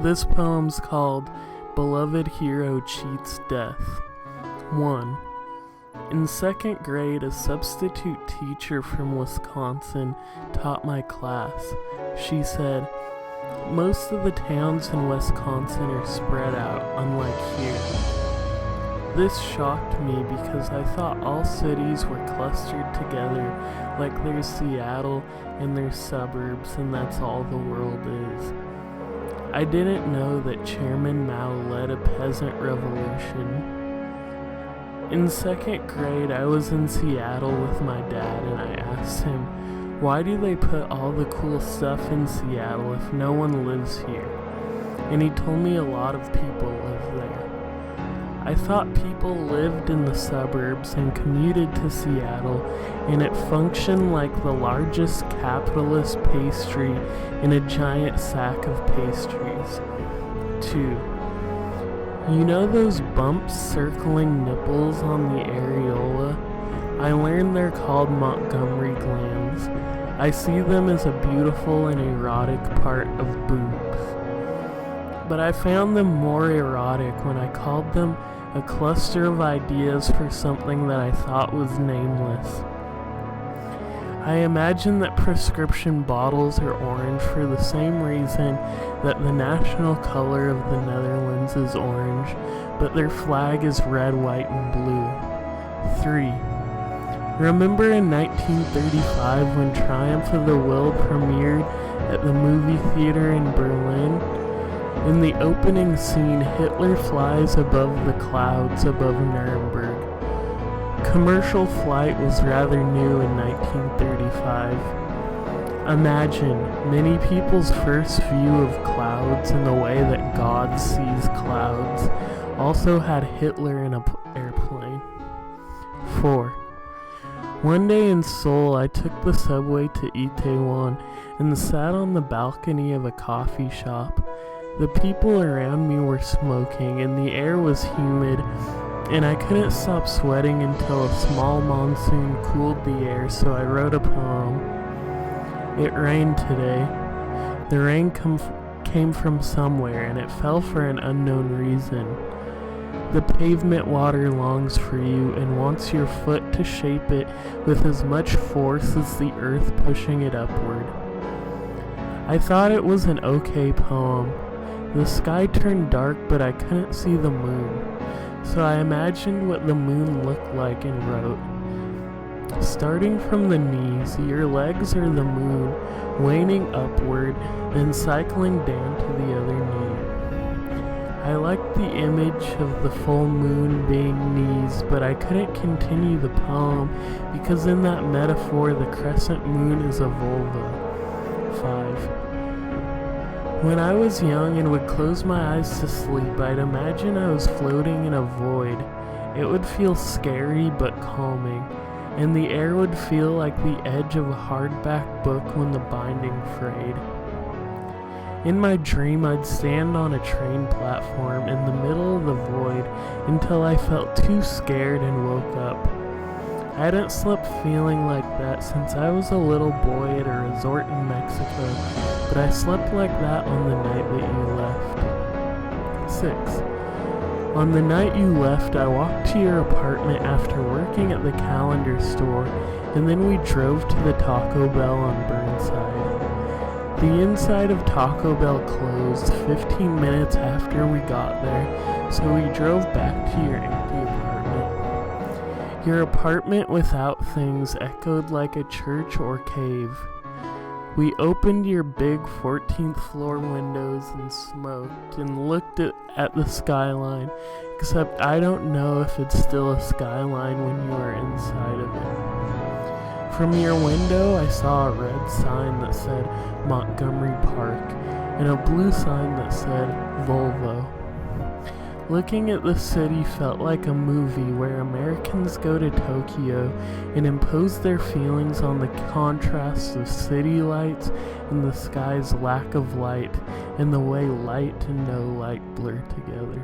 This poem's called Beloved Hero Cheats Death. 1. In second grade, a substitute teacher from Wisconsin taught my class. She said, "Most of the towns in Wisconsin are spread out, unlike here." This shocked me because I thought all cities were clustered together, like there's Seattle and there's suburbs, and that's all the world is. I didn't know that Chairman Mao led a peasant revolution. In second grade, I was in Seattle with my dad, and I asked him, "Why do they put all the cool stuff in Seattle if no one lives here?" And he told me a lot of people live there. I thought people lived in the suburbs and commuted to Seattle, and it functioned like the largest capitalist pastry in a giant sack of pastries. 2. You know those bumps circling nipples on the areola? I learned they're called Montgomery glands. I see them as a beautiful and erotic part of boobs. But I found them more erotic when I called them a cluster of ideas for something that I thought was nameless. I imagine that prescription bottles are orange for the same reason that the national color of the Netherlands is orange, but their flag is red, white, and blue. 3. Remember in 1935 when Triumph of the Will premiered at the movie theater in Berlin? In the opening scene, Hitler flies above the clouds above Nuremberg. Commercial flight was rather new in 1935. Imagine many people's first view of clouds in the way that God sees clouds also had Hitler in an airplane. 4. One day in Seoul, I took the subway to Itaewon and sat on the balcony of a coffee shop. The people around me were smoking and the air was humid, and I couldn't stop sweating until a small monsoon cooled the air, so I wrote a poem. It rained today. The rain came from somewhere, and it fell for an unknown reason. The pavement water longs for you and wants your foot to shape it with as much force as the earth pushing it upward. I thought it was an okay poem. The sky turned dark, but I couldn't see the moon, so I imagined what the moon looked like and wrote, "Starting from the knees, your legs are the moon, waning upward, then cycling down to the other knee." I liked the image of the full moon being knees, but I couldn't continue the poem because in that metaphor the crescent moon is a vulva. 5. When I was young and would close my eyes to sleep, I'd imagine I was floating in a void. It would feel scary but calming, and the air would feel like the edge of a hardback book when the binding frayed. In my dream, I'd stand on a train platform in the middle of the void until I felt too scared and woke up. I hadn't slept feeling like that since I was a little boy at a resort in Mexico, but I slept like that on the night that you left. 6. On the night you left, I walked to your apartment after working at the calendar store, and then we drove to the Taco Bell on Burnside. The inside of Taco Bell closed 15 minutes after we got there, so we drove back to your empty apartment. Your apartment without things echoed like a church or cave. We opened your big 14th floor windows and smoked and looked at the skyline, except I don't know if it's still a skyline when you are inside of it. From your window, I saw a red sign that said Montgomery Park and a blue sign that said Volvo. Looking at the city felt like a movie where Americans go to Tokyo and impose their feelings on the contrasts of city lights and the sky's lack of light and the way light and no light blur together.